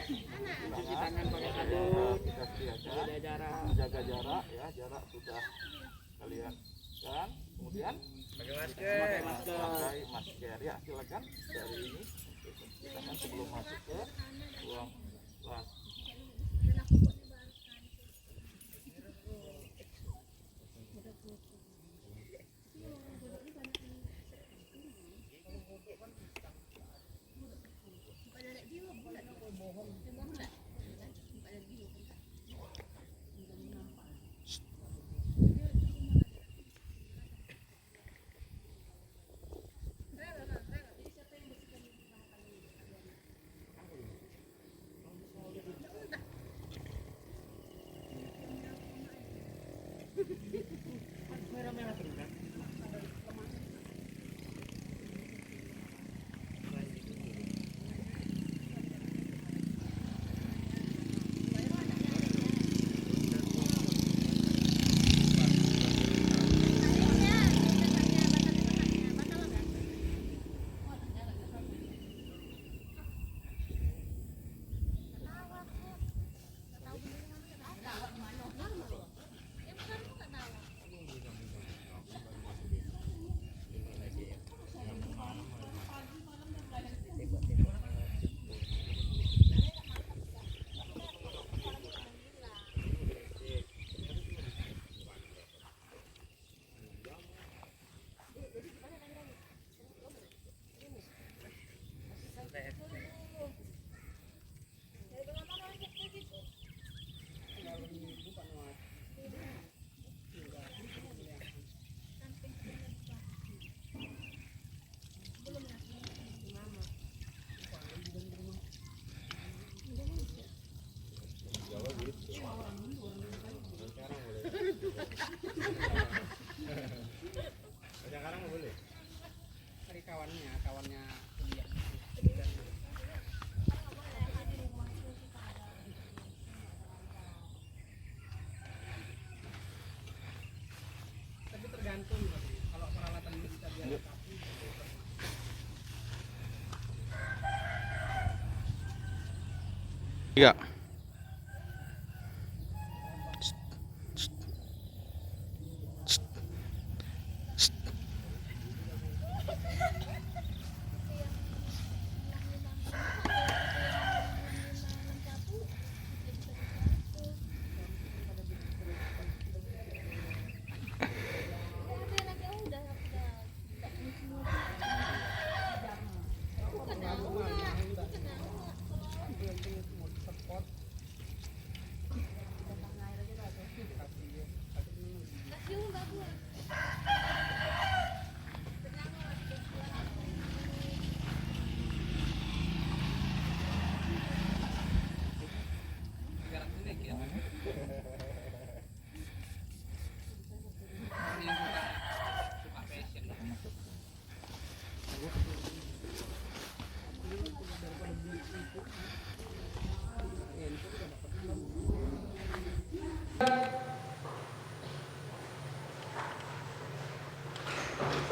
Cuci tangan pakai sabun, kita sediakan, jaga jarak ya, jarak sudah kalian kan. Kemudian pakai masker. pakai masker ya, silakan dari ini cuci tangan sebelum masuk ke ruang kelas. Sekarang nggak boleh. Dari kawannya kuliah. Tapi tergantung kalau peralatan itu bisa dilengkapi. Tiga.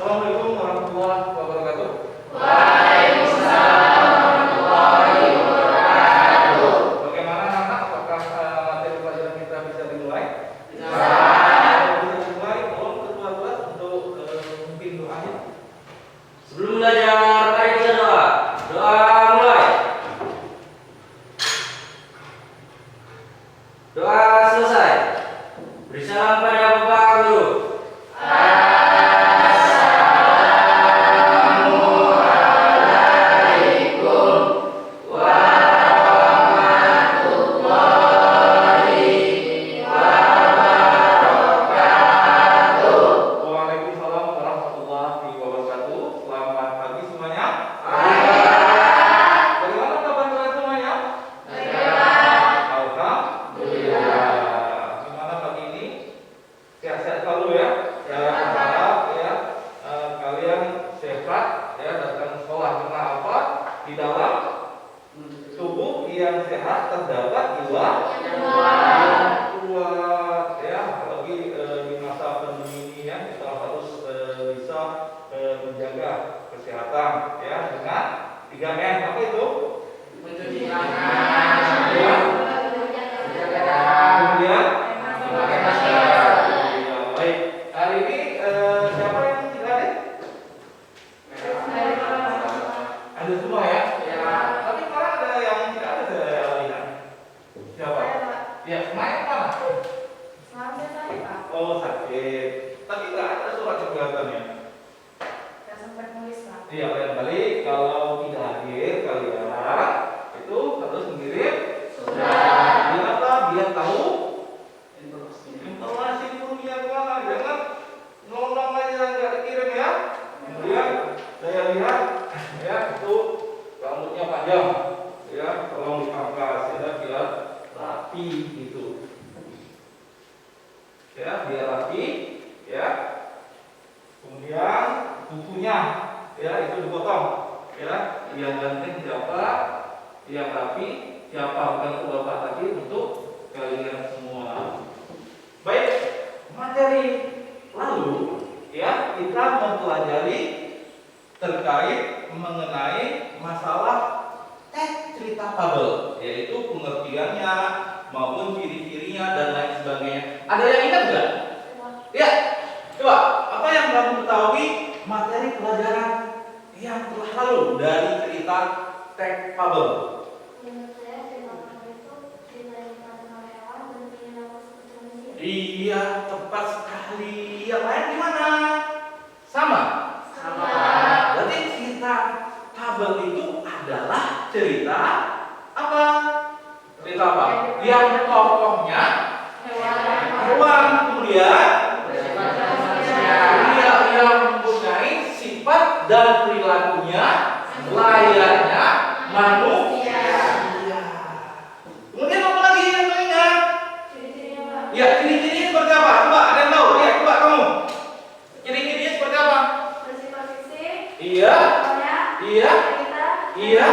Assalamualaikum warahmatullahi wabarakatuh. Bagaimana anak? Apakah materi pelajaran kita bisa dimulai? Bisa. Bisa dimulai. Tolong ketua kelas untuk memimpin doanya. Sebelum belajar, mari kita doa. Doa mulai. Doa selesai. Beri salam pada Bapak Guru. Waalaikumsalam warahmatullahi wabarakatuh. Selamat pagi semuanya. Bagaimana kabar kalian semuanya? Alhamdulillah. Gimana pagi ini? Sehat-sehat selalu ya. Saya berharap ya kalian sehat ya, datang sekolah karena apa? Di dalam tubuh yang sehat terdapat jiwa yang kuat ya. Apalagi di masa pandemi ini ya, kita harus bisa menjaga kesehatan ya dengan 3M. Apa itu? Mencuci tangan, rapi gitu. Ya, biar rapi, ya. Kemudian bukunya, ya itu dipotong, ya. Yang ganteng siapa, yang rapi siapa, bukan ke bapak tadi untuk kalian semua. Baik, materi lalu, ya kita mempelajari terkait mengenai masalah teks cerita fabel, yaitu pengertiannya maupun ciri-cirinya dan lain sebagainya. Ada yang ingat nggak? Ya, coba apa yang kamu ketahui materi pelajaran yang telah lalu dari cerita teks fabel? Iya, tepat sekali. Yang lain gimana? Sama? Sama. Berarti cerita fabel itu adalah cerita apa? Cerita apa? Yang tokohnya hewan, kemudian yang mempunyai sifat dan perilakunya layaknya manusia. Kemudian apa lagi yang kamu ingat? Ya, ciri-cirinya seperti apa? Coba ada yang tahu? Ya, coba kamu. Ciri-cirinya seperti apa? Bersifat fisik. Iya. Iya. Iya. Iya.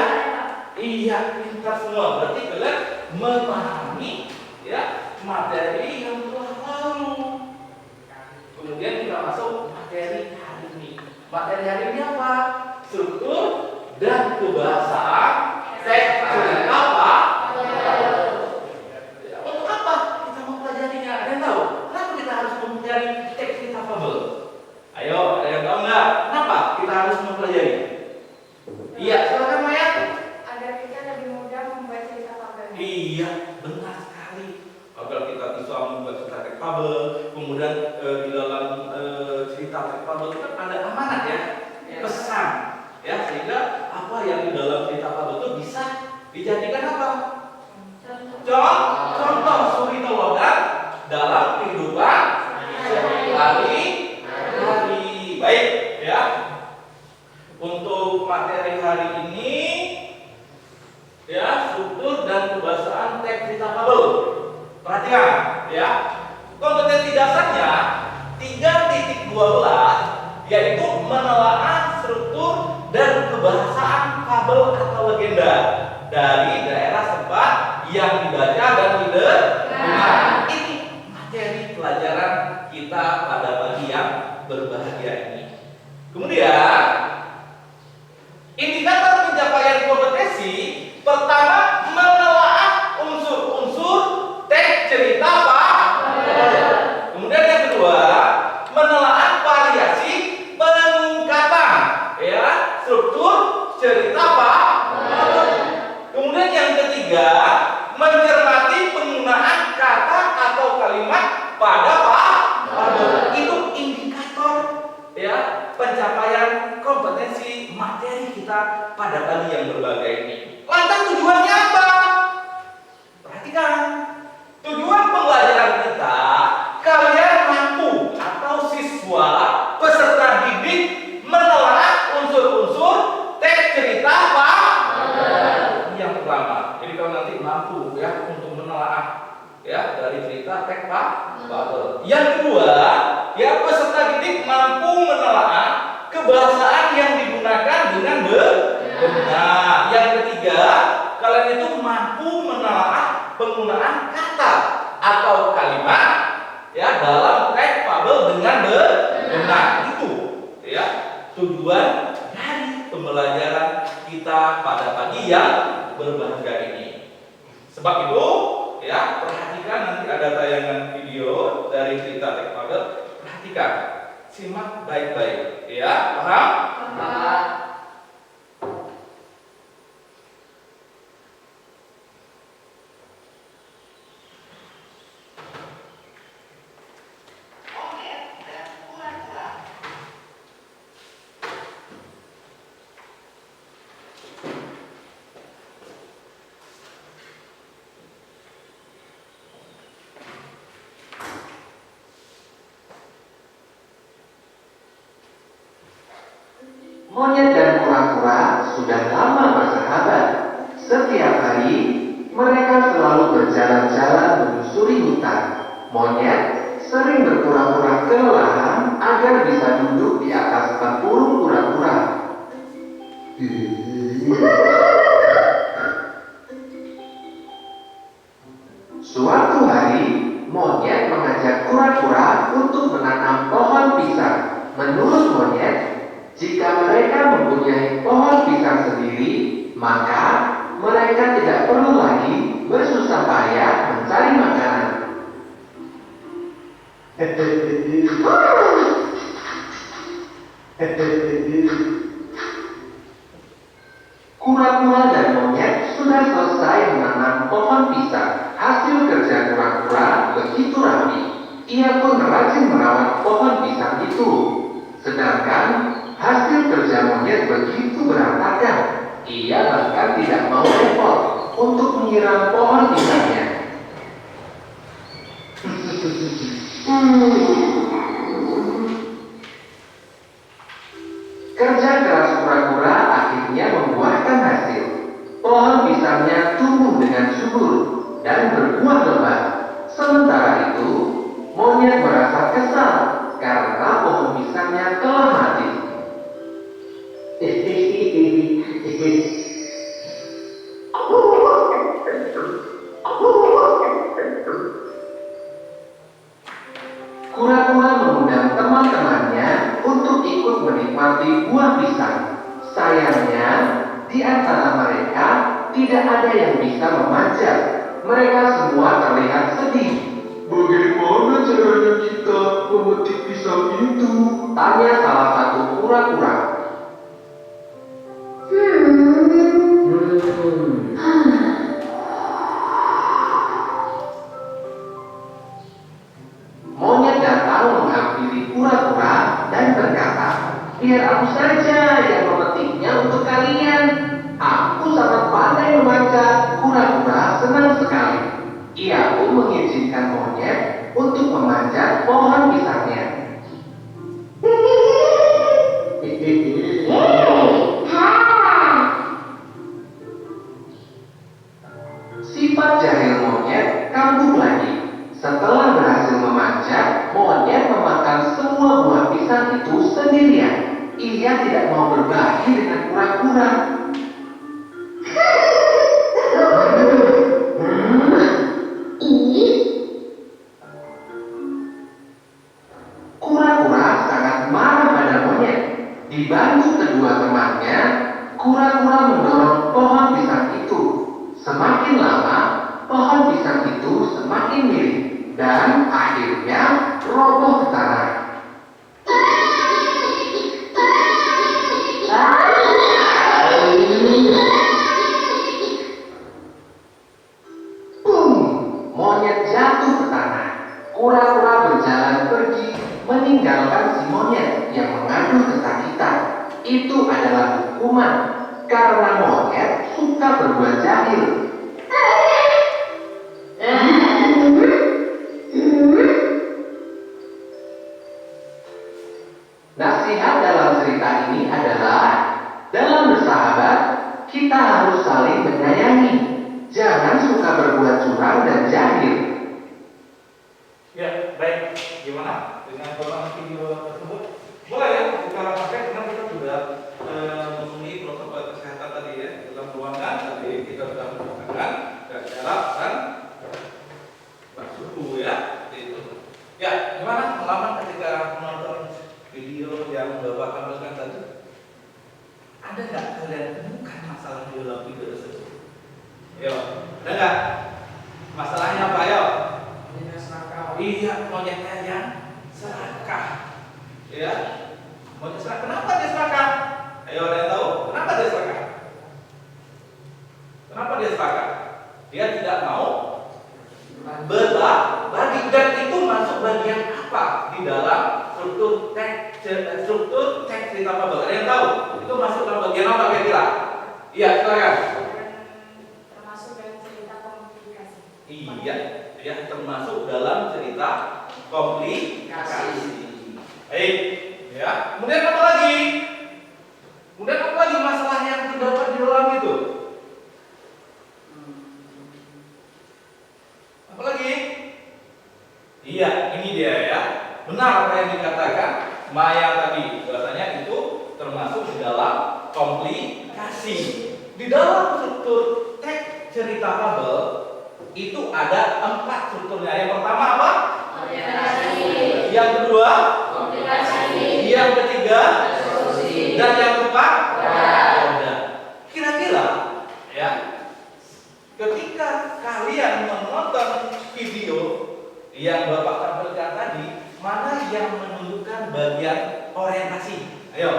Iya, pintar semua. Berarti kalian memahami ya materi yang telah lalu. Kemudian kita masuk materi hari ini. Materi hari ini apa? Struktur dan kebahasaan teks cerita apa? Untuk apa kita mempelajarinya? Ada yang tahu? Kenapa kita harus mempelajari teks cerita fabel? Ayo, ada yang tahu nggak? Kenapa kita harus mempelajari? Iya, silakan Maya. Agar kita lebih mudah membuat cerita fabel. Iya, benar sekali. Agar kita bisa membuat cerita teks fabel, kemudian di dalam cerita teks fabel itu kan ada amanat ya, pesan, ya sehingga apa yang di dalam cerita fabel itu bisa dijadikan apa? Contoh suri teladan dalam kehidupan sehari-hari. Baik, ya. Untuk materi hari ini, ya struktur dan kebahasaan teks cerita fabel. Perhatikan, ya. Kompetensi dasarnya 3.12 yaitu menelaah struktur dan kebahasaan fabel atau legenda dari daerah tempat yang dibaca dan didengar. Ini materi pelajaran kita pada pagi yang berbahagia ini. Kemudian indikator pencapaian kompetensi pertama menelaah unsur-unsur teks cerita fabel. Kemudian yang kedua menelaah variasi pengungkapan, ya struktur cerita fabel. Kemudian yang ketiga mencermati penggunaan kata atau kalimat pada fabel. Itu indikator ya pencapaian kompetensi materi kita pada pagi yang berbahagia ini. Lantas tujuannya apa? Perhatikan. Tujuan pembelajaran kita, kalian mampu atau siswa peserta didik menelaah unsur-unsur teks cerita fabel. Yang pertama. Jadi kalau nanti mampu ya untuk menelaah ya dari cerita teks fabel. Yang kedua, ya peserta didik mampu menelaah kebahasaan yang digunakan dengan benar. Yang ketiga, kalian itu mampu menelaah penggunaan kata atau kalimat ya dalam teks fabel dengan benar. Itu ya tujuan dari pembelajaran kita pada pagi yang berbahagia ini. Sebab itu ya perhatikan nanti ada tayangan video dari cerita teks fabel. Perhatikan, simak baik-baik, ya paham? Paham. Monyet dan kura-kura sudah lama bersahabat. Setiap hari Mereka selalu berjalan-jalan menyusuri hutan. Monyet sering berpura-pura kelelahan agar bisa duduk di atas tempurung kura-kura. Suatu hari, monyet mengajak kura-kura untuk menanam pohon pisang. Menurut monyet, jika mereka mempunyai pohon pisang sendiri, maka mereka tidak perlu lagi bersusah payah mencari makanan. Kura-kura dan monyet sudah selesai menanam pohon pisang. Hasil kerja kura-kura begitu rapi. Ia pun rajin merawat pohon pisang itu. Sedangkan hasil kerja monyet begitu berantakan. Ia bahkan tidak mau repot untuk menyiram pohon pisangnya. Kerja keras kura-kura akhirnya membuahkan hasil. Pohon pisangnya tumbuh dengan subur dan berbuah lebat. Sementara itu, monyet merasa kesal karena pohon pisangnya telah mati. Kura-kura mengundang teman-temannya untuk ikut menikmati buah pisang. Sayangnya, di antara mereka tidak ada yang bisa memanjat. Mereka semua terlihat sedih. Bagaimana caranya kita memetik pisang itu? Tanya salah satu kura-kura. Monyet datang menghampiri kura-kura dan berkata, biar aku saja yang memetiknya untuk kalian. Aku sangat pandai memanjat. Kura-kura senang sekali. Ia pun mengizinkan monyet untuk memanjat pohon pisangnya. Sifat jahil monyet kambuh lagi. Setelah berhasil memanjat, monyet memakan semua buah pisang itu sendirian. Ia tidak mau berbagi dengan kura-kura. Kura-kura sangat marah pada monyet. Dibantu kedua temannya, kura-kura mendorong pohon pisang itu. Semakin lama, pohon pisang itu semakin miring dan akhirnya roboh ke tanah. Boom! Monyet jatuh ke tanah. Kura-kura berjalan pergi meninggalkan si monyet yang mengadu kesakitan. Itu adalah hukuman karena monyet suka berbuat jahil. Nasihat dalam cerita ini adalah, dalam bersahabat, kita harus saling menyayangi. Jangan suka berbuat curang dan jahil. Ya, baik. Gimana dengan potongan video tersebut? Boleh ya kita pakai karena kita sudah memenuhi protokol kesehatan tadi ya. Dalam ruangan tadi kita sudah menggunakan jarak dan suhu ya. Itu. Ya, gimana pengalaman ketika menonton video yang Bapak tampilkan tadi? Ada nggak kalian temukan masalah di dalam video tersebut? Yo, ada nggak? Masalahnya apa yo? Iya, monyetnya yang serakah. Ya, monyet serakah. Kenapa dia serakah? Ayo, ada yang tahu? Kenapa dia serakah? Kenapa dia serakah? Dia tidak mau berbagi, dan itu masuk bagian apa di dalam struktur teks cerita fabel? Ada yang tahu? Itu masuk dalam bagian apa kira-kira? Iya, silakan. Termasuk dalam cerita komunikasi. Iya, ya termasuk dalam cerita komplikasi. Baik, ya. Kemudian apa lagi? Kemudian apa lagi masalah yang terdapat di dalam itu? Maya tadi bahasanya itu termasuk di dalam komplikasi. Di dalam struktur teks cerita fabel itu ada 4 strukturnya. Yang pertama apa? Komplikasi. Yang kedua? Komplikasi. Yang ketiga? Resolusi. Dan yang keempat? Koda. Kira-kira ya, ketika kalian menonton video yang Bapak tampilkan tadi, mana yang menunjukkan bagian orientasi? Ayo.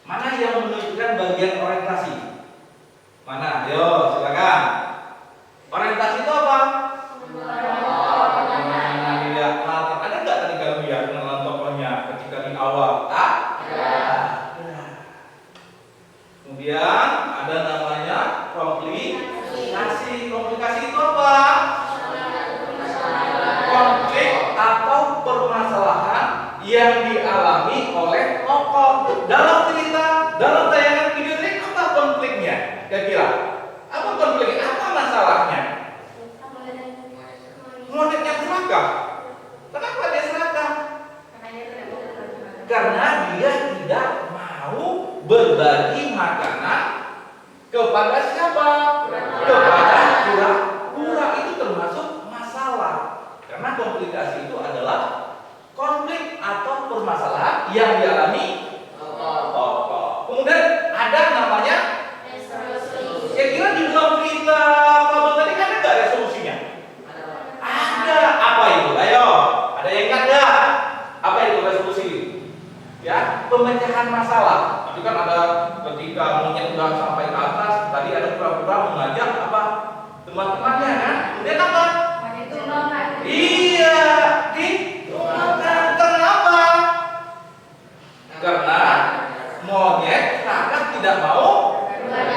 Mana yang menunjukkan bagian orientasi? Mana? Ayo, silakan. Orientasi itu apa? Nah, lihat latar. Ada nggak tadi kalian lihat dengan tokohnya ketika di awal? Kemudian ada namanya komplikasi. Komplikasi itu apa? Konflik atau permasalahan yang dialami oleh tokoh dalam cerita, dalam tayangan video ini. Apa konfliknya? Kira-kira apa konfliknya? Apa masalahnya? Monetnya serakah. Kenapa dia serakah? Karena dia tidak mau berbagi makanan kepada siapa? Kepada kura-kura. Itu termasuk masalah. Karena komplikasi itu adalah konflik atau permasalahan yang dialami tokoh. Kemudian ada namanya Resolusi. kira-kira di dalam cerita fabel tadi kan ada nggak resolusinya? Ada. Apa itu? Ayo, ada yang ingat nggak? Apa itu resolusi? Ya, pemecahan masalah. Tapi kan ada ketika monyet sudah sampai ke atas, tadi ada kura-kura mengajak apa? Teman-temannya kan? Kemudian apa? Iya, ditolongkan. Kenapa? Karena monyet sangat tidak mau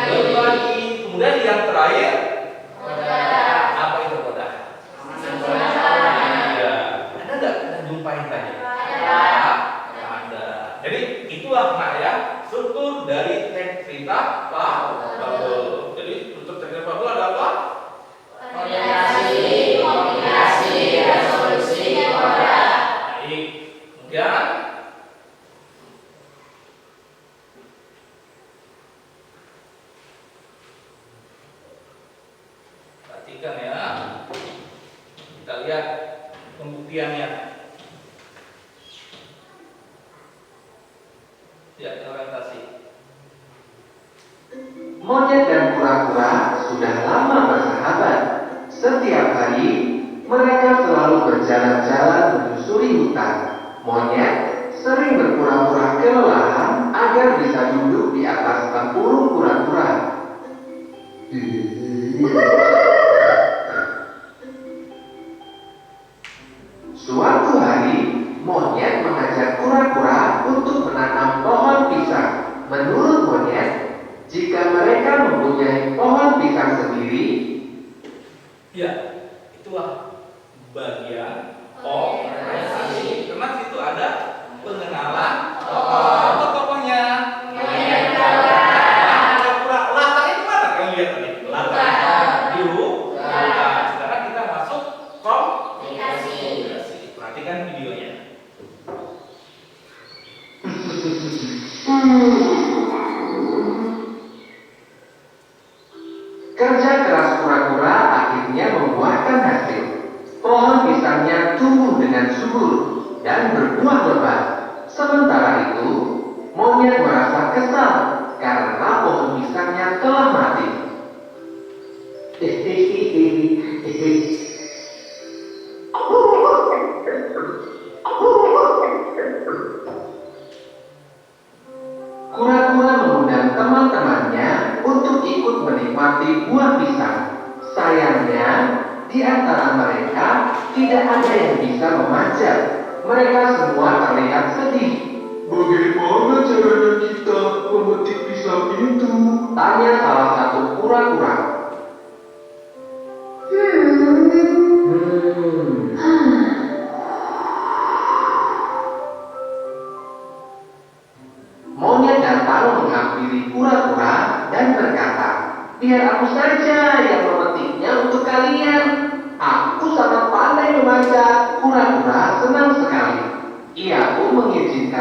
berbagi. Kemudian yang terakhir, apa itu koda? Iya. Ada nggak kita jumpain tadi? Ada. Jadi itulah nak ya struktur dari teks cerita fabel. Jadi struktur cerita fabel ada apa? Komplikasi, resolusi, koda. Baik. Kemudian perhatikan ya. Kita lihat pembuktiannya. Ya, orientasi. Monyet dan kura-kura sudah lama bersahabat. Setiap hari, mereka selalu berjalan-jalan menyusuri hutan. Monyet sering berpura-pura kelelahan agar bisa duduk di atas tempurung kura-kura. Suatu hari, monyet mengajak kura-kura untuk menanam pohon pisang. Menurut monyet, jika mereka mempunyai pohon pisang sendiri, Ya, itulah bagian orientasi. Karena situ ada pengenalan tokohnya. Kura-kura. Latarnya di mana? Kamu lihat tadi. Latarnya di hutan. Sekarang kita masuk komplikasi. Perhatikan videonya. kerja keras kura-kura akhirnya membuahkan hasil. Pohon pisangnya tumbuh dengan subur dan berbuah lebat. Sementara itu, monyet merasa kesal karena pohon pisangnya telah mati. Kura-kura mengundang teman-temannya untuk ikut menikmati buah pisang. Sayangnya, di antara mereka tidak ada yang bisa memanjat. Mereka semua terlihat sedih. Bagaimana caranya kita memetik pisang itu? Tanya salah satu kura-kura. Monyet datang menghampiri kura-kura dan berkata, biar aku saja yang memetiknya untuk kalian. Aku sangat pandai memanjat. Kura-kura senang sekali. Ia pun mengizinkan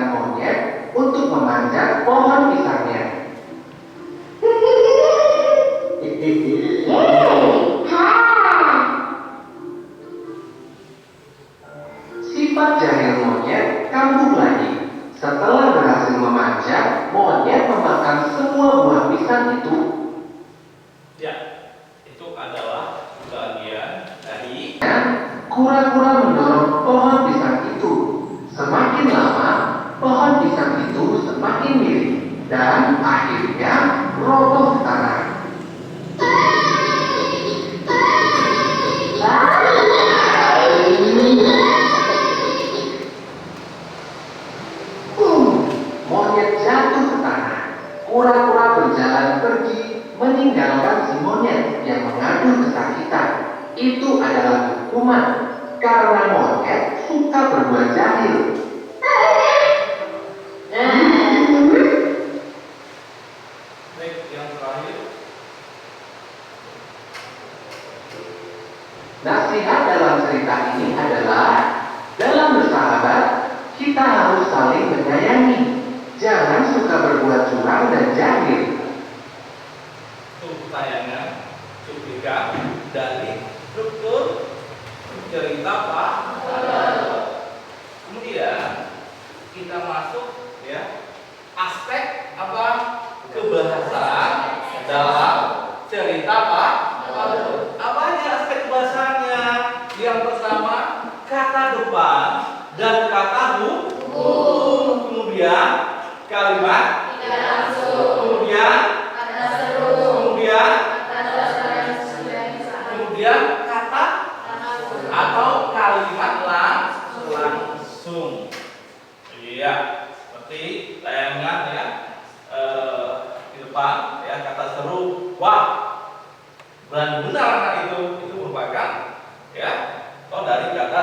itu adalah bagian dari kura-kura mendorong pohon pisang itu. Semakin lama, pohon pisang itu semakin miring dan akhirnya roboh ke tanah. Monyet jatuh ke tanah. Kura-kura berjalan pergi meninggalkan si monyet yang mengadu kesakitan. Itu adalah hukuman karena monyet suka berbuat jahil. baik yang terakhir. Nasihat dalam cerita ini adalah dalam bersahabat kita harus saling menyayangi. Jangan suka berbuat curang dan jahil. Itu tayangan cuplikan dari struktur cerita Pak. Kemudian kita masuk ya aspek apa kebahasaan dalam cerita Pak. Apa aja aspek bahasanya? Yang pertama kata depan dan kata kemudian kalimat Tidak langsung. kemudian Kata seru. kemudian Kemudian kata atau kalimat langsung. Iya, seperti tayangan ya di depan ya kata seru, wah, dan benar anak itu merupakan ya dari kata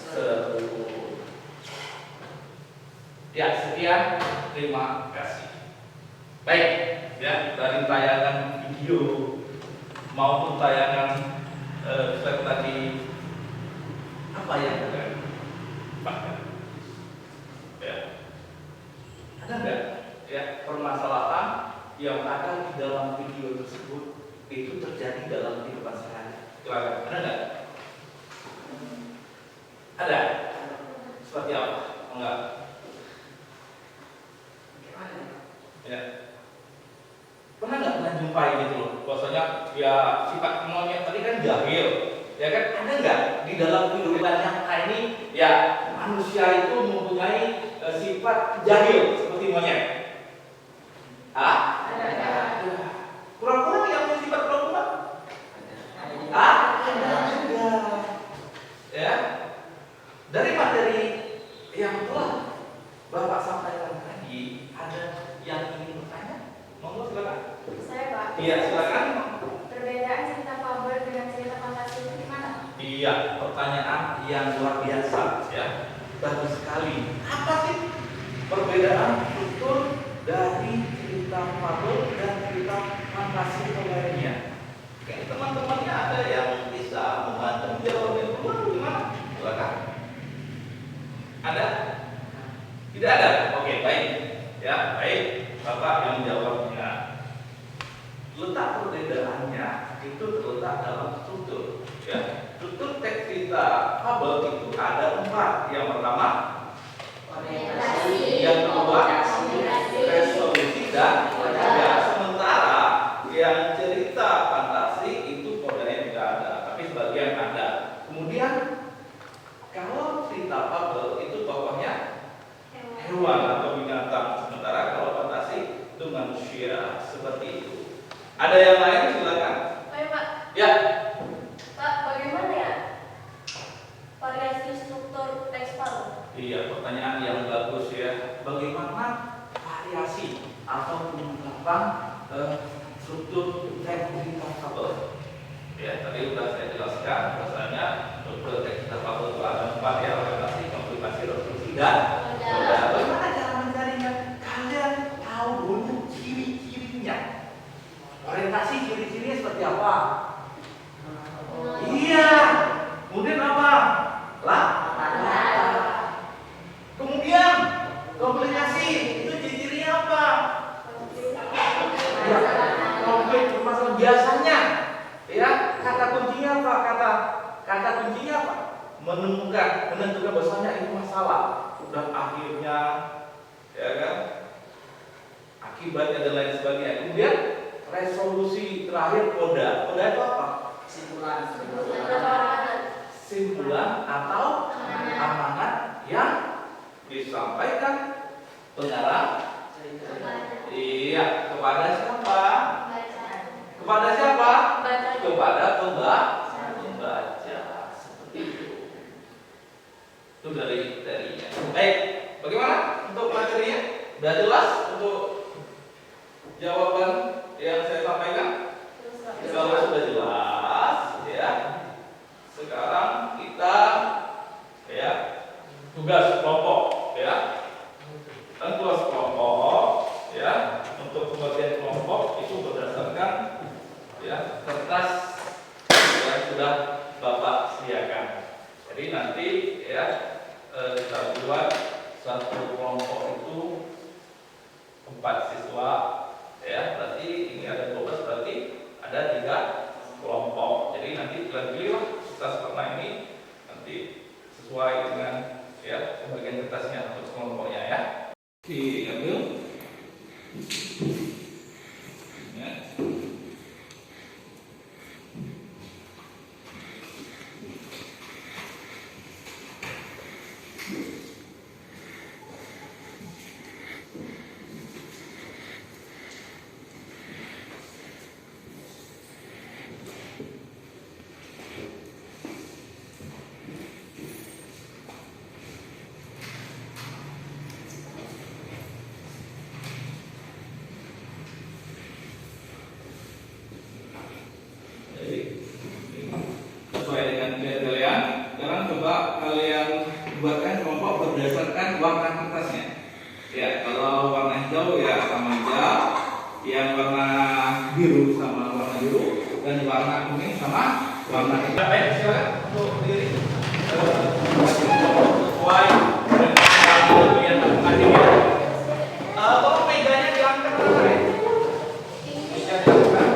seru. Ya, sekian, terima kasih. Baik, ya dari tayangan video maupun tayangan slide tadi apa yang ada? Bahkan, ya ada nggak ya permasalahan yang ada di dalam video tersebut itu terjadi dalam kehidupan sehari? Silakan, ada nggak? Ada? Seperti apa? Enggak? Ya. Pernah nggak jumpai gitu loh? Bahwasanya ya sifat monyet tadi kan jahil, ya kan? Ada nggak di dalam kehidupan yang ini ya manusia itu mempunyai sifat jahil seperti monyet? Ada. Kura-kura yang punya sifat kura-kura? Ada juga. Ya. Dari materi yang telah Bapak sampaikan tadi, ada yang ingin bertanya? Monggo silakan. Saya Pak. Iya, silakan. Perbedaan cerita fabel dengan cerita fantasi itu gimana? Iya, pertanyaan yang luar biasa ya. Bagus sekali. Apa sih perbedaan struktur dari cerita fabel dan cerita fantasi atau lainnya? Oke, teman-temannya ada yang bisa membantu jawabnya dulu gimana? Silakan. Ada? Tidak ada? Oke, baik. Ya, baik. Bapak yang menjawabnya. Letak perbedaannya itu terletak dalam struktur. Ya, struktur teks cerita fabel itu ada 4. Yang pertama, yang kedua, resolusi dan ya, sementara yang cerita fantasi itu kodenya tidak ada, tapi sebagian ada. Kemudian kalau cerita fabel itu tokohnya hewan atau binatang, sementara kalau fantasi itu manusia, seperti itu. Ada yang lain silakan. Oh ya Pak. Ya. Pak, bagaimana ya variasi struktur teks fabel? Iya, pertanyaan yang bagus ya. Bagaimana variasi atau pengungkapan struktur teks cerita fabel? Ya, tadi sudah saya jelaskan bahwasanya struktur teks cerita fabel itu ada 4 ya, orientasi, komplikasi, resolusi dan modal. Bagaimana cara mencarinya? Kalian tahu dulu ciri-cirinya. Orientasi ciri-cirinya seperti apa? Iya. Kemudian apa? Kemudian komplikasi itu ciri-cirinya apa? Ya, konflik permasalahan biasanya. Ya, kata kuncinya apa? Kata kuncinya apa? Menentukan bahwasanya itu masalah dan akhirnya ya kan? Akibatnya dan lain sebagainya. Kemudian resolusi terakhir koda. Koda itu apa? Simpulan atau amanat yang disampaikan pengarang. Iya, kepada siapa? Kepada siapa? Kepada pembaca. Seperti itu. Itu dari materinya. Baik, bagaimana untuk materinya? Sudah jelas untuk jawaban yang saya sampaikan? Kalau sudah jelas, ya. Sekarang kita ya tugas kelompok, ya. Dan tugas kelompok, ya, untuk pembagian kelompok itu berdasarkan ya kertas yang sudah Bapak sediakan. Jadi nanti ya kita buat satu kelompok itu 4 siswa, ya. Berarti ini ada 12, berarti ada 3 kelompok. Jadi nanti kalian pilih kertas warna ini nanti sesuai dengan ya pembagian kertasnya untuk kelompoknya, ya. Oke, ambil. Ya. Sesuai dengan kalian, sekarang coba kalian buatkan kelompok berdasarkan warna kertasnya. Ya, kalau warna hijau ya sama hijau, yang warna biru sama warna biru, dan warna kuning sama warna hitam. Baik, silakan untuk berdiri. Sesuai dengan kalian menghadiri. Tolong mejanya diangkat ya. Meja diangkat.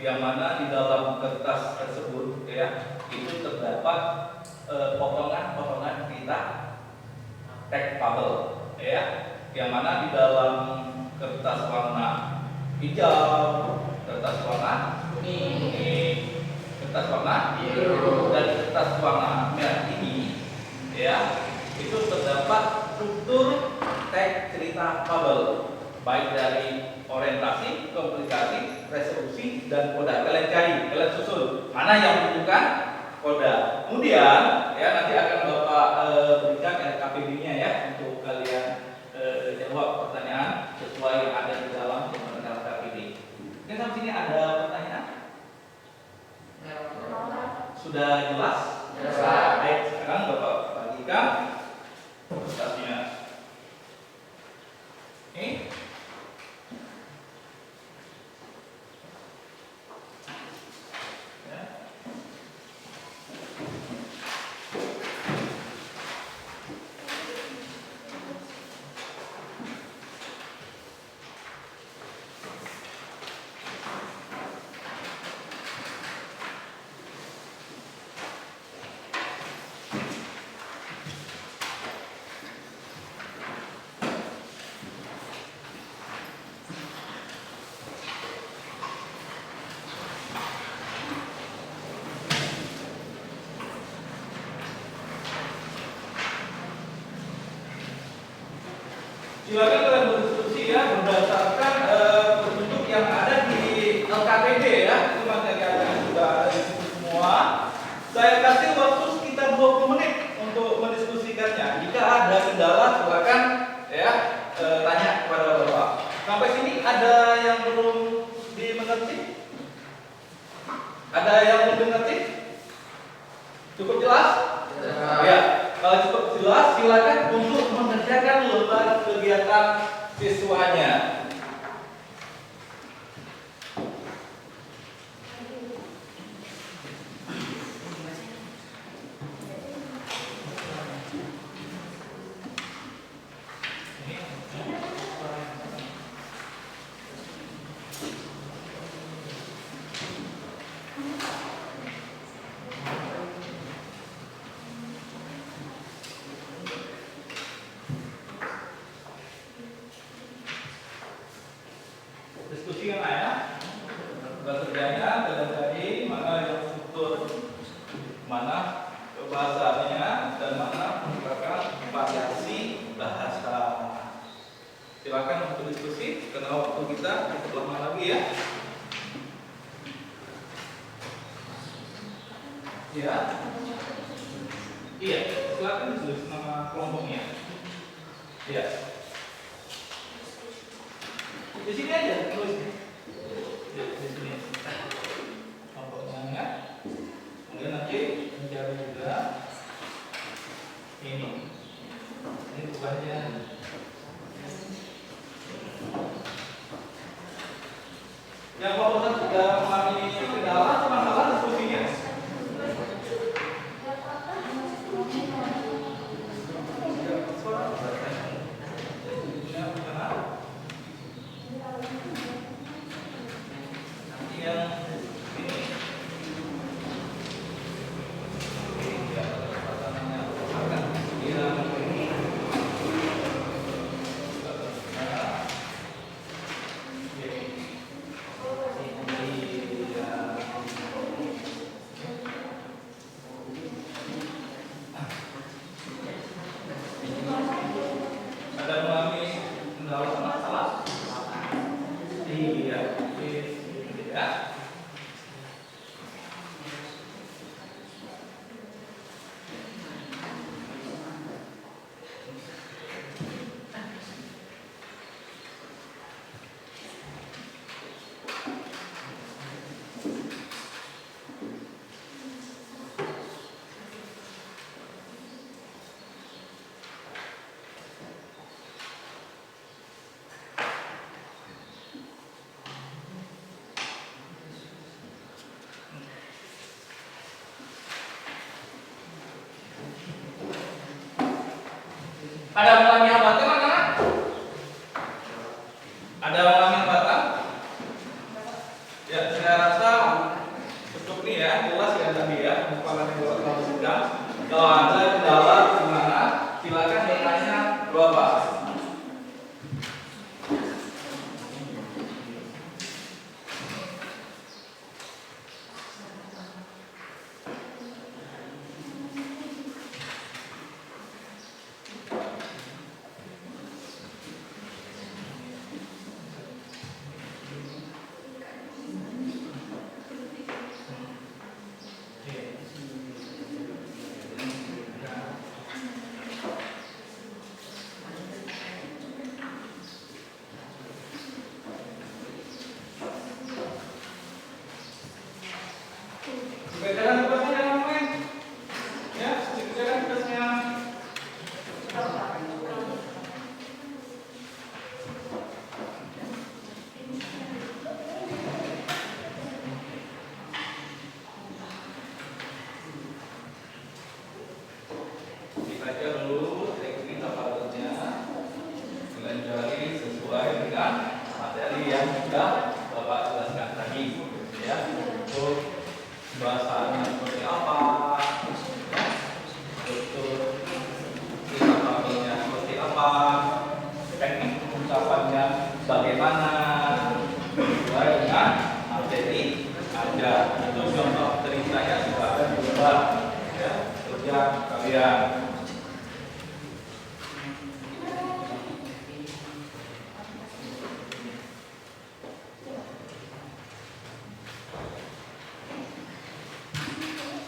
Yang mana di dalam kertas tersebut ya itu terdapat potongan-potongan kita teks tabel ya, yang mana di dalam kertas warna hijau, kertas warna kuning, kertas warna biru dan kertas warna merah ini ya itu terdapat struktur teks cerita tabel baik dari orientasi, komplikasi, resolusi, dan koda. Kalian cari, kalian susun mana yang membutuhkan koda. Kemudian ya nanti akan Bapak berikan RKPD-nya ya untuk kalian jawab pertanyaan Sudah jelas? Baik, sekarang Bapak bagikan presentasinya. Oke. Ya. Silakan kalian berdiskusi ya berdasarkan petunjuk yang ada di LKPD ya. Itu materi kalian sudah ada di situ semua. Saya kasih waktu sekitar 20 menit untuk mendiskusikannya. Jika ada kendala silakan ya tanya kepada Bapak. Sampai sini ada yang belum dimengerti? Ada yang belum dimengerti? Cukup jelas? Ya. Kalau cukup jelas, silakan untuk mengerjakan lembar kegiatan siswanya. Diskusi yang lain, kerjanya dari mana yang struktur, mana bahasanya, dan mana merupakan variasi bahasa. Silakan untuk diskusi, karena waktu kita cukup lama lagi ya. Ya, iya, silakan ditulis nama kelompoknya. Ya. Di sini aja tulis. Di sini. Kelompoknya. Kemudian nanti mencari juga ini. Ini bukannya yang kelompok sudah mengalami kendala atau masalah diskusinya? Ada mengalami hambatan anak-anak? Ada mengalami hambatan? Ya, saya rasa cukup nih ya, jelas ya tadi ya, bukan yang terlalu sedang. Kalau ada kendala gimana, silakan bertanya ke Bapak. dengan materi ada. Itu contoh ceritanya sudah ada di luar ya, kerja kalian.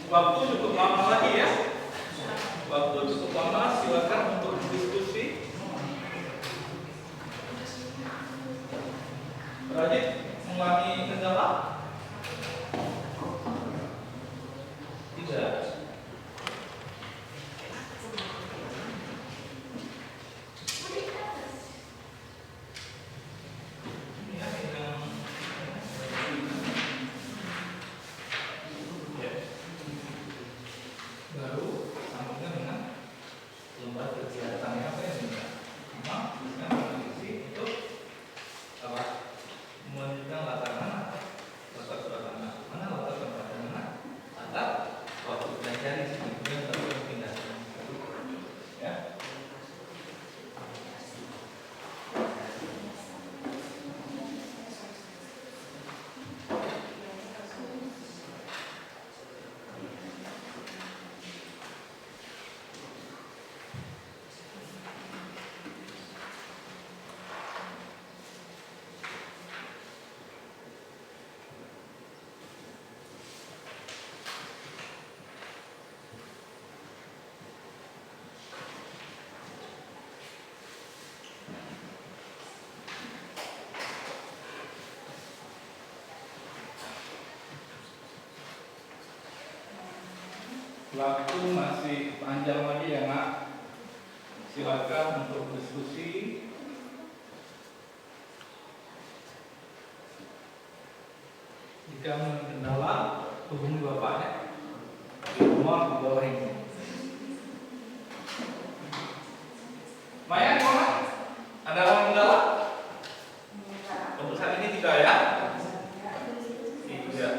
Waktu cukup lama lagi ya. Waktu cukup lama, silakan untuk diskusi. Rajin mengulangi kendala? Tidak. Baru sambungkan dengan lembar kegiatannya apa yang bisa mengisi untuk apa? Menunjukkan latar mana? Latar surat mana? Latar tempat mana? Latar waktu belajar di sini yang terus pindah. Ya. Waktu masih panjang lagi ya nak. Silakan untuk diskusi. Jika mengendala, hubungi bapaknya di rumah di bawah ini. Maya, kemana? Ada orang kendala? Untuk saat ini tidak ya? Tidak.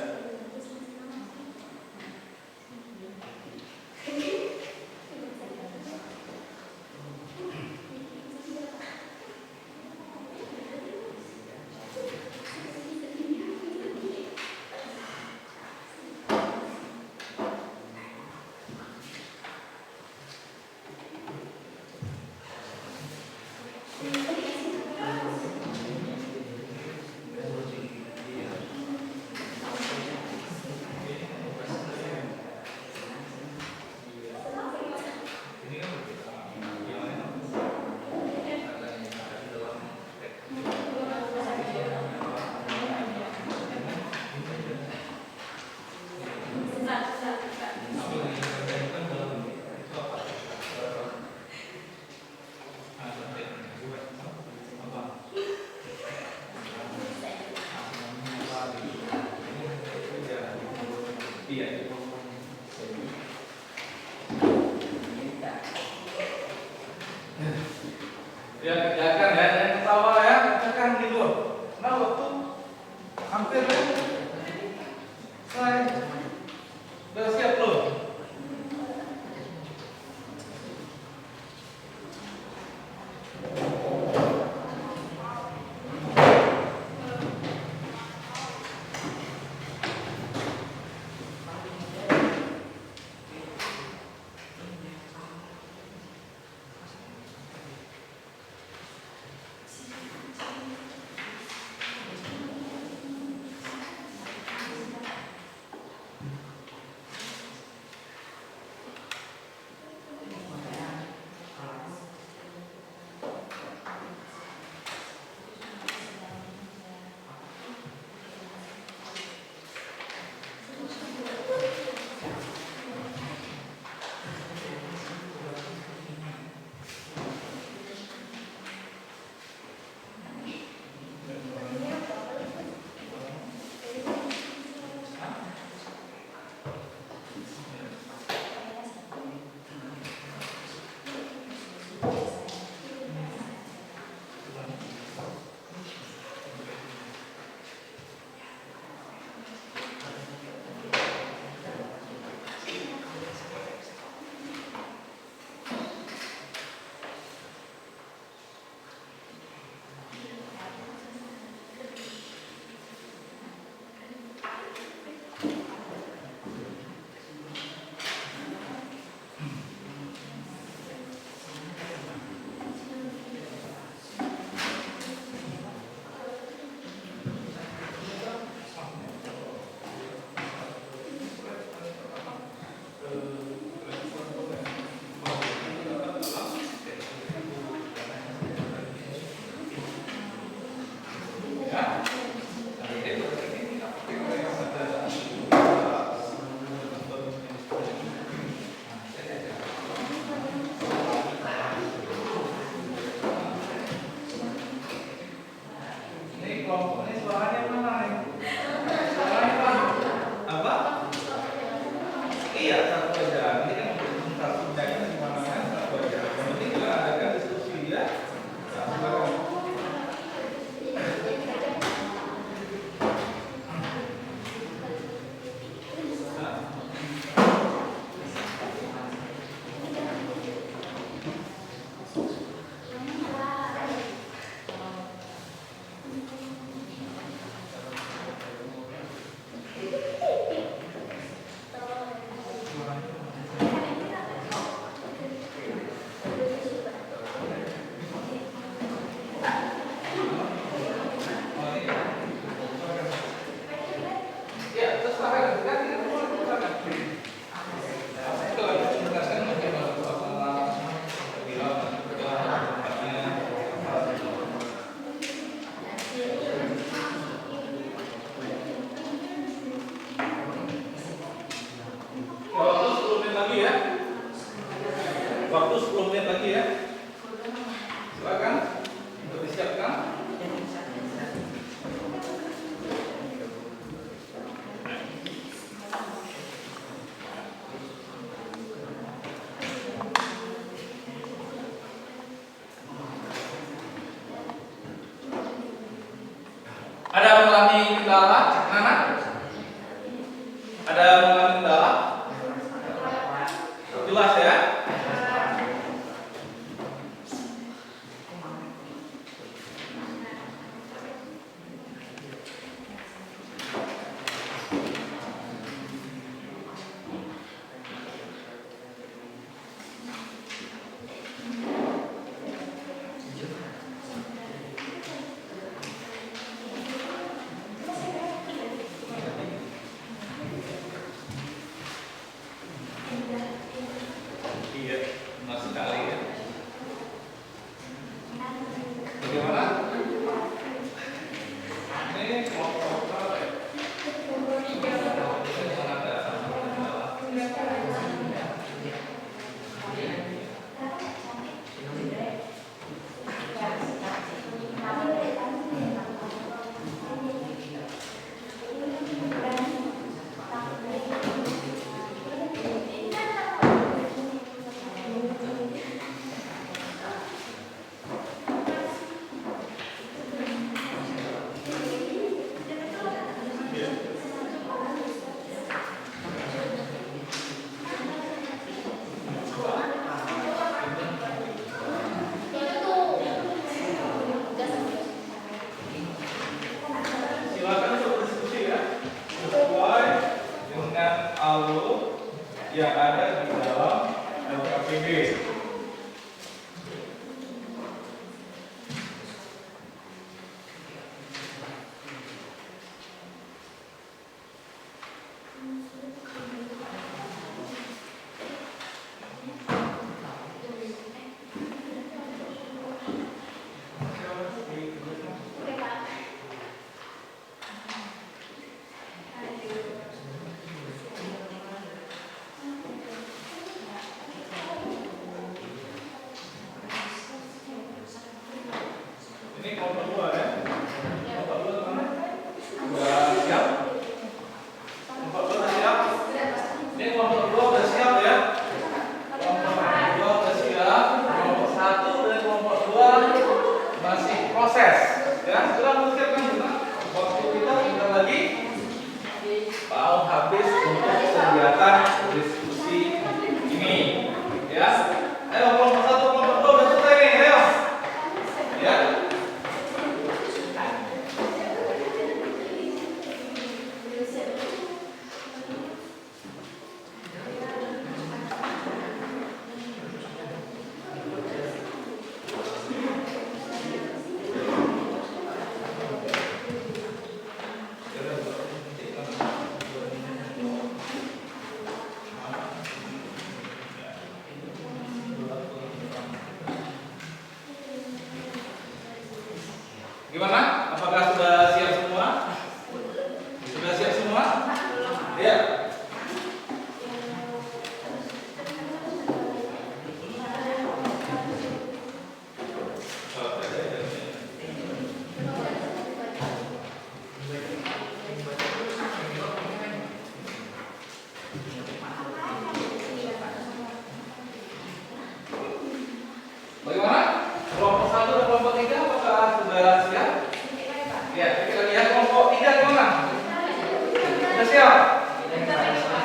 Ya, kerjakan ya, jangan ketawa ya, kerjakan gitu. Nah, waktu hampir selesai. Udah siap loh. lagi ya. Silakan untuk disiapkan. Ada mengalami kendala, Nana? Ada mengalami kendala? Jelas ya? Iya, benar sekali ya. Bagaimana? Ini kelompok berapa ya? Silakan untuk berdiskusi ya, sesuai dengan alur yang ada di dalam LKPD. Ini kelompok 2 ya. Kelompok 2 mana? Sudah siap? Kelompok 2 sudah siap? Ini kelompok 2 sudah siap ya. Kelompok 2 sudah siap. Kelompok 1 dan kelompok 2 masih proses. Ya, sudah mempersiapkan juga. Waktu kita tinggal lagi mau habis untuk kegiatan diskusi ini. Ya. Ayo kelompok 1, kelompok 2 sudah selesai nih. Ayo. Ya. Gimana? Apakah sudah siap semua? Sudah siap semua? Ya. Bagaimana? Kelompok 1 dan kelompok 3 apakah sudah siap? Ya, kita lihat kelompok 3 gimana? Sudah siap?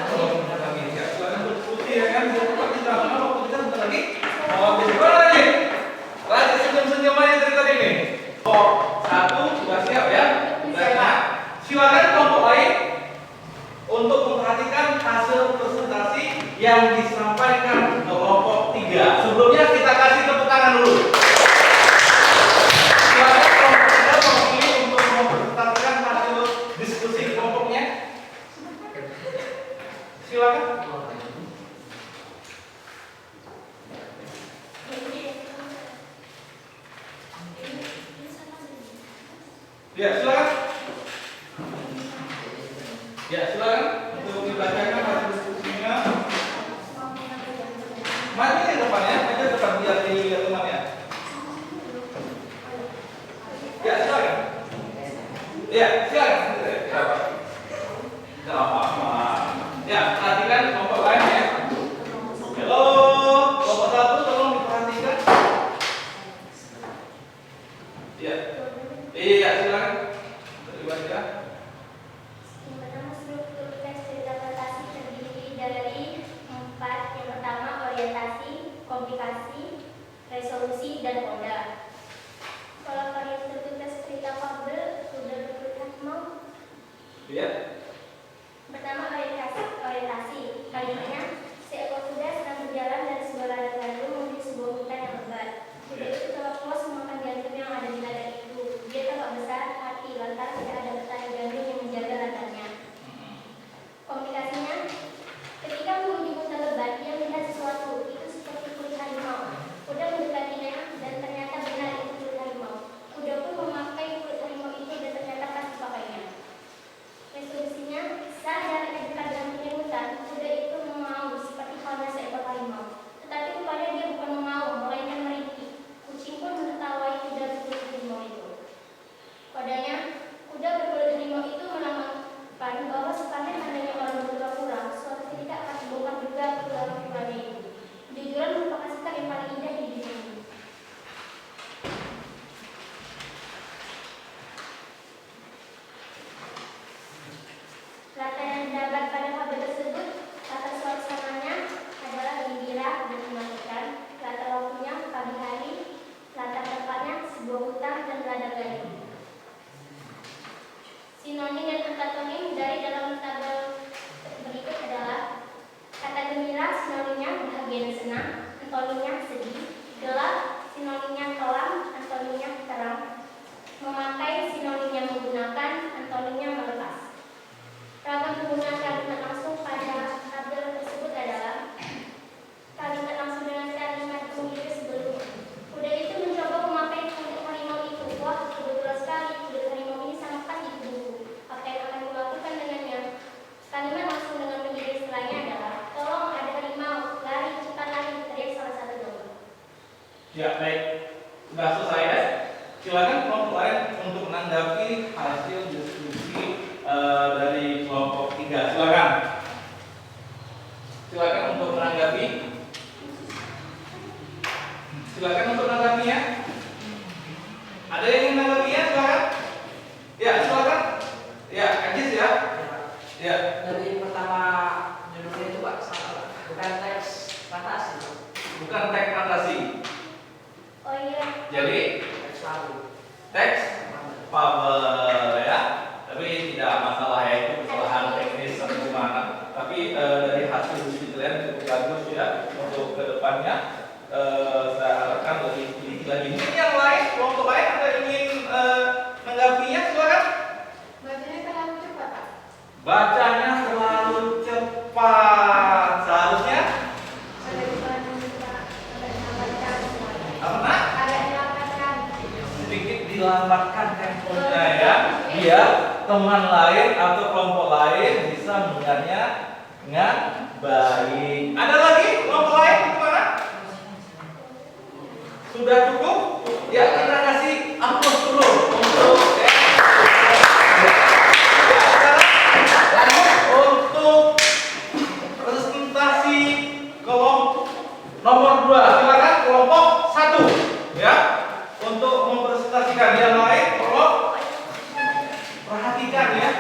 Silakan berdiskusi ya kan? Waktu kita bentar lagi. Gimana lagi? Lagi senyum-senyum aja dari tadi nih. Kelompok 1 sudah siap ya? Nah, silakan kelompok lain untuk memperhatikan hasil presentasi yang disampaikan kelompok 3. Sebelumnya kita kasih tepuk tangan dulu. Silakan kelompok 3 mewakili untuk mempresentasikan hasil diskusi kelompoknya. Silakan. Ya, silakan. Ya, silakan untuk dibacakan hasil diskusinya. Mari ke depannya, aja depan biar Iya, silakan. Tidak apa-apa. Ya, perhatikan kelompok lain ya. Halo, kelompok satu tolong diperhatikan. Iya. Iya, silakan. Dibaca. Yang pertama, struktur teks interpretasi terdiri dari 4. Yang pertama, orientasi, komplikasi, resolusi, dan koda. Kalau pada struktur teks cerita fabel sudah berkutat mau. Iya. Pertama, orientasi. Kalimatnya, seekor kuda sedang berjalan dari sebuah ladang gandum menuju sebuah hutan yang lebat. Kuda itu telah puas memakan gandum yang ada di ladang itu. Dia tampak besar hati lantaran tidak ada petani gandum yang menjaga ladangnya. Komplikasinya, ketika menuju hutan lebat, dia melihat sesuatu. Itu seperti kulit harimau. Kuda mendekatinya dan ternyata benar itu kulit harimau. Kuda pun memakai kulit harimau itu dan ternyata pas dipakainya. Resolusinya, saat jaraknya dekat dengan pinggir hutan, kuda itu mengaum seperti halnya seekor harimau. Tetapi rupanya dia bukan mengaum, melainkan merintih. Kucing pun menertawai kuda berkulit harimau itu. Kodanya, kuda berkulit harimau itu melambangkan bahwa sepanjang adanya orang berpura-pura, suatu ketika akan dibongkar juga pura-puranya itu. Kejujuran merupakan sikap yang paling indah di dunia ini. Latar yang didapat pada fabel tersebut, latar suasananya adalah gembira dan menakutkan, latar waktunya pagi hari, latar tempatnya sebuah hutan dan ladang gandum. Sinonim dan antatonim dari dalam tabel berikut adalah kata gembira, sinonimnya bahagia dan senang, antonimnya sedih, gelap, sinonimnya kelam, antonimnya terang, memakai, sinonimnya menggunakan, antonimnya melepas. Ragam penggunaan kalimat langsung pada tabel tersebut adalah kalimat langsung dengan kalimat pemilih sebelumnya. Kuda itu mencoba memakai kulit harimau itu. Wah, kebetulan sekali kulit harimau ini sangat pas di tubuhku. Apa yang akan kulakukan dengannya? Kalimat langsung dengan penjadi setelahnya adalah tolong ada harimau, lari, cepat lari, teriak salah satu domba. Ya, baik. Sudah selesai ya. Silakan kelompok lain untuk menanggapi hasil diskusi dari kelompok 3. Silakan. Silakan untuk menanggapi. Silakan untuk menanggapinya. Ada yang ingin menanggapinya? Silakan. Ya, silakan. Ya, Ajis ya. Ya. Dari pertama judulnya itu Pak, salah. Bukan teks fantasi. Bukan teks fantasi. Oh iya. Jadi Teks lalu. teks fabel ya. Tapi tidak masalah ya, itu kesalahan teknis atau gimana. Tapi dari hasil diskusi kalian cukup bagus ya untuk kedepannya. Saya harapkan lebih teliti lagi. Mungkin yang lain, kelompok lain ada yang ingin menanggapinya, silakan. Bacanya terlalu cepat, Pak. Bacanya terlalu cepat. Seharusnya Ada kesalahan yang bisa dilambatkan semuanya. apa? Ada dilambatkan. Sedikit dilambatkan temponya ya, biar teman lain atau kelompok lain bisa mendengarnya dengan baik. Ada lagi kelompok lain gimana? Sudah cukup? Ya, kita kasih aplaus dulu untuk sekarang untuk presentasi kelompok nomor 2. Silakan kelompok 1 ya untuk mempresentasikan. Yang lain tolong perhatikan ya.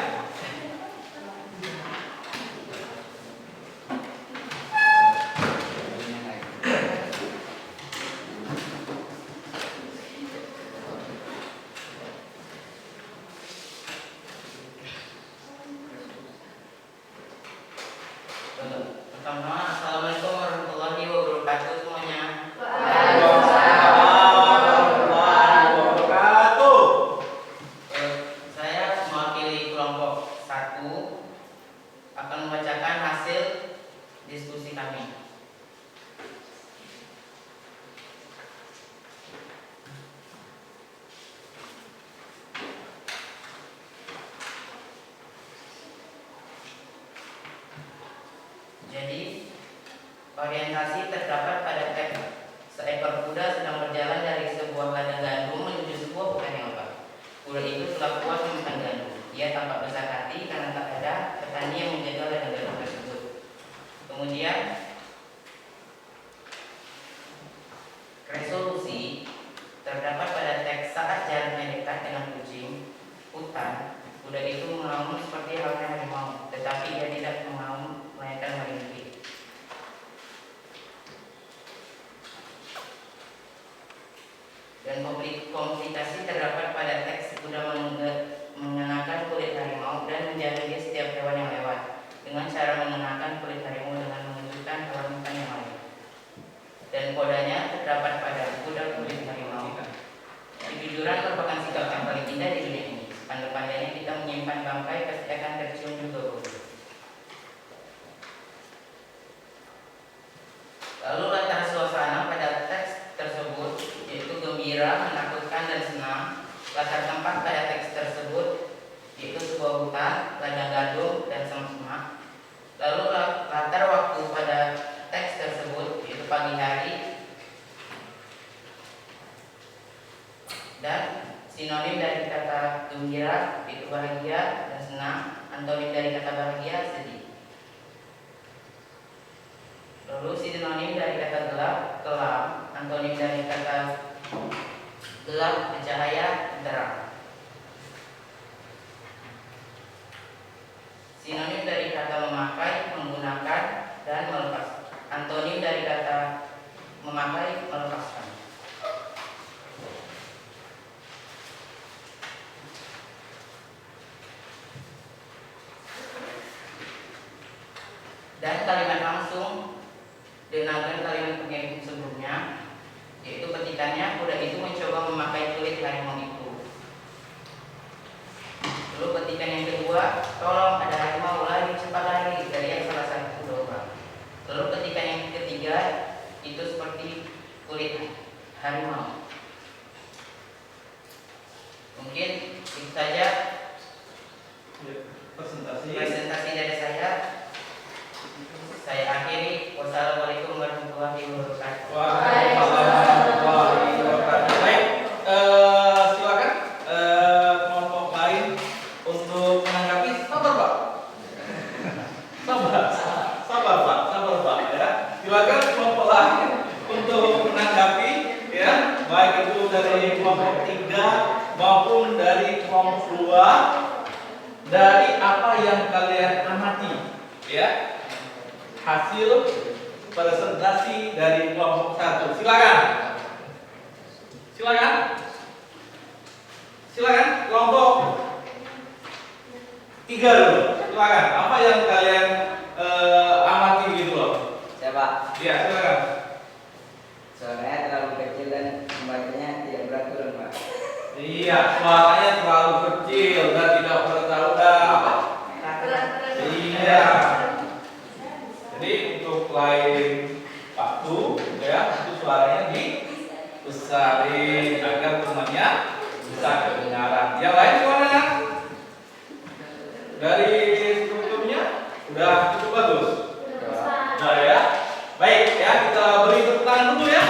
Pertama, assalamualaikum warahmatullahi wabarakatuh semuanya. Saya mewakili kelompok 1 akan membacakan hasil diskusi kami. Jadi, orientasi terdapat pada teks seekor kuda sedang berjalan dari sebuah ladang gandum menuju sebuah hutan yang lebat. Kuda itu telah puas memakan gandum. ia tampak besar hati karena tak ada petani yang menjaga ladang gandum tersebut. Kemudian resolusi terdapat pada teks saat jaraknya dekat dengan kucing hutan, kuda itu mengaum seperti halnya harimau, tetapi ia tidak mengaum melainkan merintih. Dan komplikasi terdapat pada teks kuda mengenakan kulit harimau dan menjauhi setiap hewan yang lewat dengan cara mengenakan kulit harimau dengan mengejutkan hewan hutan yang lain. Dan kodanya terdapat pada kuda kulit harimau. Kejujuran merupakan sikap yang paling indah di dunia ini. Pandai-pandainya kita menyimpan bangkai pasti akan tercium juga bau. Lalu latar suasana pada teks tersebut yaitu gembira, menakutkan, dan senang. Latar tempat pada teks tersebut yaitu sebuah hutan, ladang gandum, dan semak-semak. Lalu latar waktu pada teks tersebut yaitu pagi hari. Dan sinonim dari kata gembira yaitu bahagia dan senang. Antonim dari kata bahagia sedih. Lalu sinonim dari kata gelap kelam. Antonim dari kata gelap bercahaya terang. Sinonim dari kata memakai, menggunakan, dan melepas. Antonim dari kata memakai, melepaskan. Dan kalimat langsung dengan kalimat pengirim sebelumnya, yaitu petikannya kuda itu mencoba memakai kulit harimau itu. Lalu petikan yang kedua, tolong ada harimau lari, cepat lari, dari yang salah satu domba. Lalu petikan yang ketiga itu seperti kulit harimau. Mungkin itu saja presentasi dari saya. Saya akhiri. Wassalamualaikum warahmatullahi wabarakatuh. Waalaikumsalam warahmatullahi wabarakatuh. Baik, silakan kelompok lain untuk menanggapi. Sabar Pak. Sabar Pak. Ya, silakan kelompok lain untuk menanggapi. Ya, baik itu dari kelompok 3 maupun dari kelompok 2 dari apa yang kalian amati. Ya. Hasil presentasi dari kelompok 1. Silakan kelompok 3 dulu. Silakan. Apa yang kalian amati gitu loh? Siapa? Iya, silakan. Suaranya terlalu kecil dan pembacanya tidak beraturan, Pak. Iya, suaranya terlalu kecil dan tidak bertahu apa? Iya. Jadi untuk lain waktu ya itu suaranya dibesarin agar temannya bisa kedengaran. Yang lain gimana? Dari strukturnya udah cukup bagus. Udah ya. Baik ya, kita beri tepuk tangan dulu ya.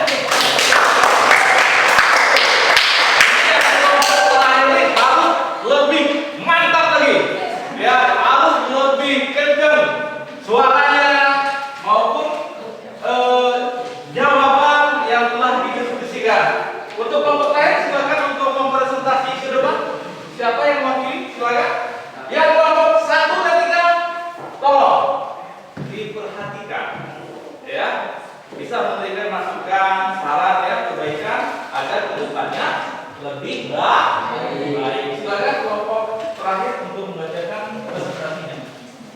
Ini harus lebih mantap lagi. Ya, harus lebih kencang suaranya. Jawaban yang telah didiskusikan. Untuk kelompok lain silakan untuk mempresentasi ke depan. Siapa yang mewakili? Silakan. Yang kelompok 1 dan 3 tolong diperhatikan. Ya, bisa memberikan masukan, saran ya, perbaikan agar kedepannya lebih baik. Silakan kelompok terakhir untuk membacakan presentasinya.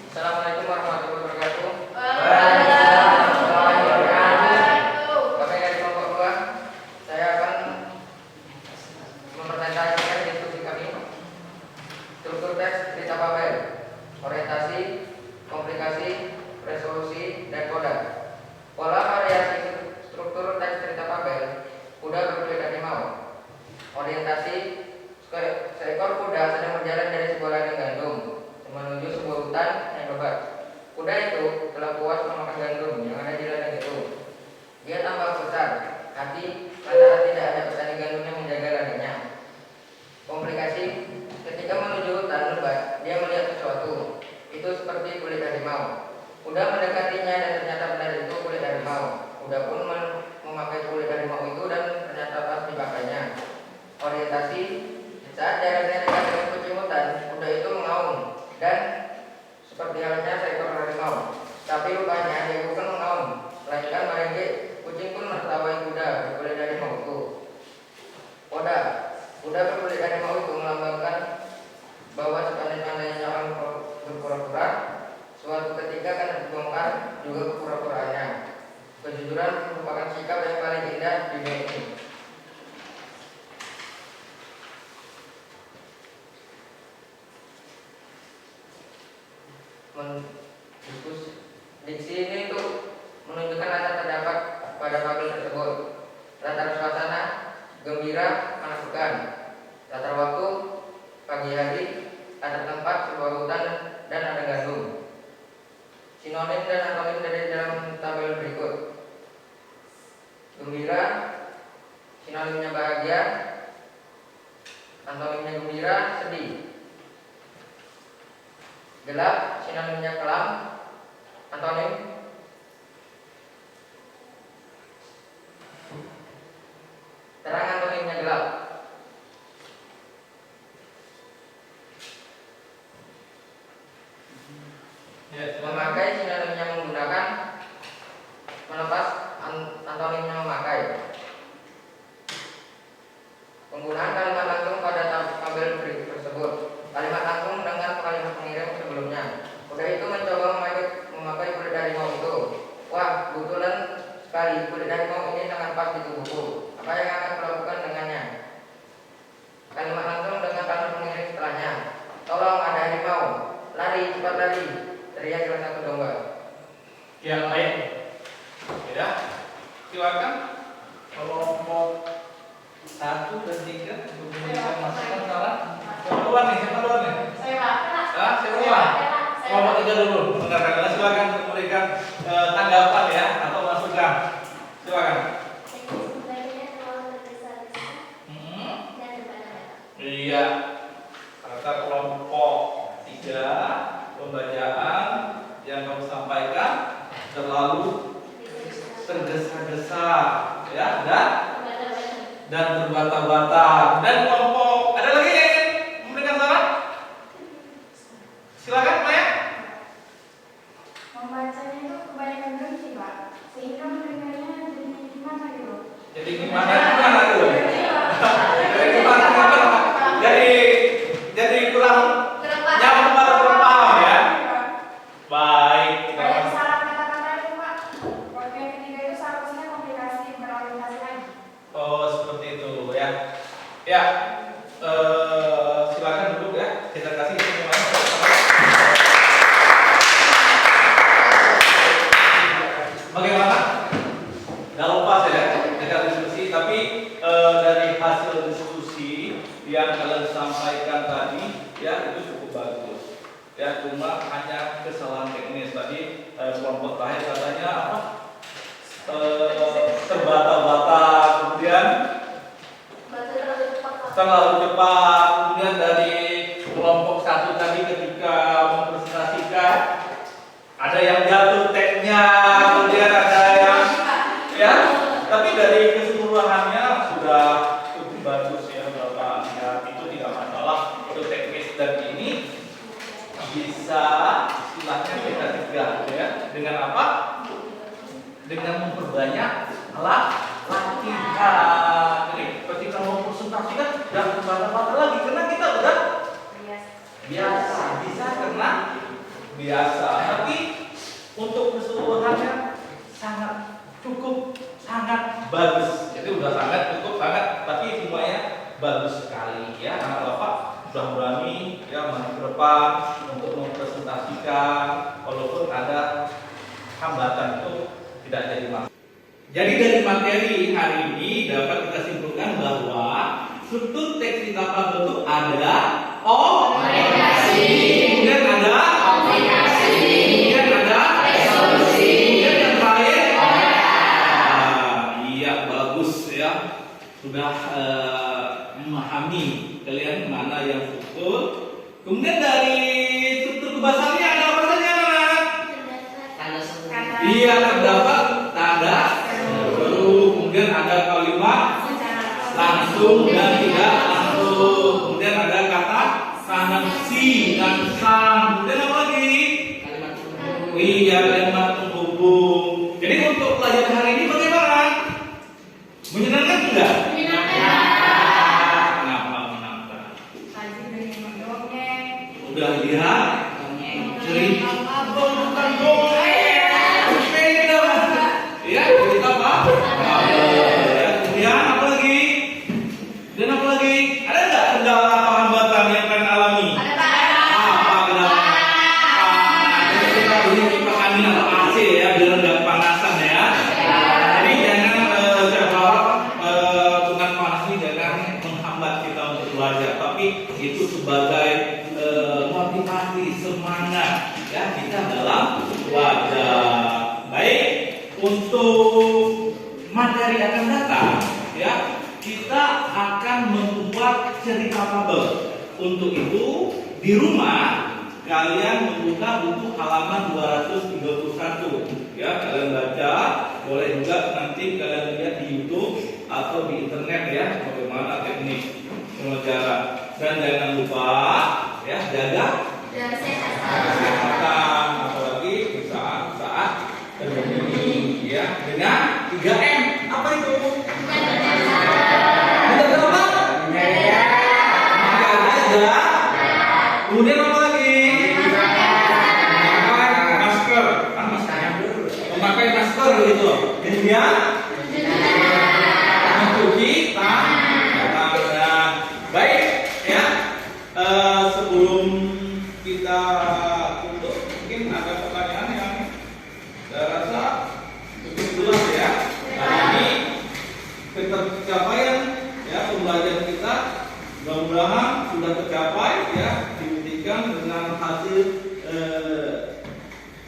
Assalamualaikum warahmatullahi wabarakatuh. Orientasi, komplikasi, resolusi, dan koda. Pola variasi struktur teks cerita Fabel. Kuda berkulit harimau. Orientasi, seekor kuda sedang berjalan dari sebuah ladang gandum menuju sebuah hutan yang lebat. Kuda itu telah puas memakan gandum yang ada di ladang itu. Dia tambah besar hati lantaran tidak ada petani gandum yang menjaga ladangnya. Komplikasi, ketika menuju hutan lebat, itu seperti kulit harimau. Uda mendekatinya dan ternyata benar itu kulit harimau. Uda pun memakai kulit harimau itu dan ternyata pas dipakainya. Orientasi, saat jaraknya dekat dengan kucing hutan, Uda itu mengaum dan seperti halnya seekor harimau. Tapi rupanya dia bukan mengaum, melainkan merengek. Kucing pun menertawai kuda berkulit harimau itu. Kuda berkulit harimau itu melambangkan bahwa sepandai-pandainya orang berpura-pura, suatu ketika akan dibongkar juga kepura-puraannya. Kejujuran merupakan sikap yang paling indah di dunia ini. Diksi ini untuk menunjukkan rasa terdapat pada fabel tersebut. Latar suasana gembira menakjubkan. Latar waktu pagi hari. Latar tempat sebuah hutan dan ada gandum. Sinonim dan antonim dari dalam tabel berikut. Gembira, sinonimnya bahagia. Antonimnya gembira, sedih. Gelap, sinonimnya kelam. Antonim terang, antonimnya gelap. Memakai, sinonimnya menggunakan. Melepas, antonimnya memakai. Penggunaan kalimat langsung pada tabel berikut tersebut. Kalimat langsung dengan kalimat pengirim sebelumnya. Udah itu mencoba memakai kulit harimau itu. Wah, kebetulan sekali kulit harimau ini sangat pas di tubuhku. Apa yang akan kulakukan dengannya? Kalimat langsung dengan kalimat pengirim setelahnya. Tolong, ada harimau. Lari, cepat lari. Teriak salah satu domba. Yang lain, ya, silakan. Kelompok 1 dan 3 memberikan masukan saran. Siapa duluan nih? Siapa duluan? Kelompok 3 dulu. Karena silakan memberikan tanggapan ya atau masukan. Silakan. Iya. Kata kelompok 3 pembacaan yang kamu sampaikan terlalu tergesa-gesa ya dan terbata-bata. Dan kelompok ada lagi yang ingin memberikan saran? Silakan Maya. Membacanya itu kebanyakan berhenti Pak, sehingga mendengarnya jadi gimana gitu. Jadi gimana tuh? Jadi gimana? Jadi kurang nyambung atau kurang paham ya? Baik. Banyak salah kata-kata itu Pak. Waktu yang ketiga itu seharusnya komplikasi berorientasi lagi. Oh seperti itu ya. Ya. Silakan duduk ya. Kita kasih semuanya. Bagaimana? Nggak lepas ya, kita diskusi. Tapi dari hasil diskusi yang kalian sampaikan tadi, ya itu cukup bagus. Ya, cuma hanya kesalahan teknis tadi. Kelompok terakhir katanya apa? Terbata-bata, kemudian terlalu cepat. Kemudian dari kelompok 1 tadi ketika mempresentasikan ada yang jatuh tagnya, kemudian ada yang ya, tapi dari keseluruhannya sudah cukup bagus ya Bapak. Ya, itu tidak masalah, itu teknis dan ini bisa istilahnya kita cegah ya. Dengan apa? Dengan memperbanyak alat latihan. Jadi ketika mau presentasi kan jangan terbata-bata lagi karena kita udah biasa, bisa karena biasa. Tapi untuk keseluruhannya sangat cukup, sangat bagus. Jadi udah sangat cukup, sangat, tapi semuanya bagus sekali ya. Anak Bapak sudah berani ya maju ke depan untuk mempresentasikan, walaupun ada hambatan itu tidak jadi masalah. Jadi dari materi hari ini dapat kita simpulkan bahwa struktur teks di tabel itu ada orientasi, kemudian ada aplikasi, kemudian ada resolusi, kemudian yang terakhir iya bagus ya, sudah memahami kalian mana yang struktur. Kemudian dari struktur kebahasannya ada Cerita fabel bukan dongeng. Beda. Ya, cerita apa? Ya, kemudian apa lagi? Dan apa lagi? Ada nggak kendala atau hambatan yang kalian alami? Apa kendala? Kita beli kipas angin atau AC ya, biar nggak panasan ya. Jadi jangan saya berharap dengan panas ini jangan menghambat kita untuk belajar, tapi itu sebagai motivasi semangat ya kita dalam belajar. Baik, untuk materi akan datang ya kita akan membuat cerita fabel. Untuk itu di rumah kalian membuka buku halaman 231 ya, kalian baca, boleh juga nanti kalian lihat di YouTube atau di internet ya bagaimana teknik pengajaran. Dan jangan lupa ya jaga kesehatan, apalagi saat pandemi ya, dengan 3M. Apa itu? Menjaga apa? Menjaga. Kemudian apa lagi? Memakai masker. Memakai masker gitu. Kemudian mencuci tangan. Baik ya. Sebelum kita tutup, mungkin ada pertanyaan yang saya rasa cukup jelas ya. Hari ini pencapaian ya pembelajaran kita mudah-mudahan sudah tercapai ya, dibuktikan dengan hasil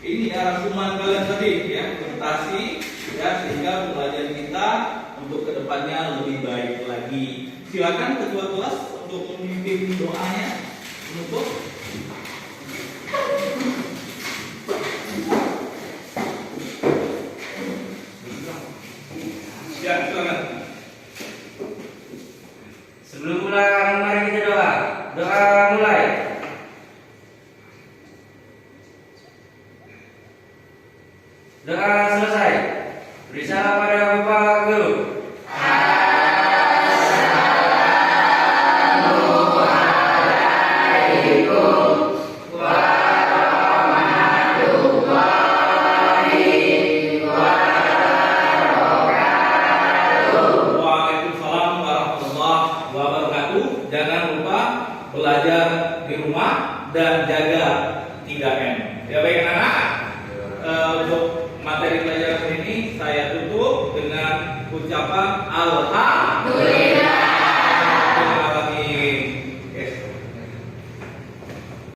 ini ya rangkuman kalian tadi ya, presentasi ya, sehingga pembelajaran kita untuk kedepannya lebih baik lagi. Silakan ketua kelas untuk memimpin doanya untuk ya, silakan. Sebelum pulang, mari kita doa. Doa mulai. Doa selesai. Beri salam pada Bapak Guru. Waalaikumsalam warahmatullahi wabarakatuh. Jangan lupa belajar di rumah dan jaga 3M. Ya baik anak-anak. Untuk materi pelajaran ini saya tutup dengan ucapan alhamdulillah.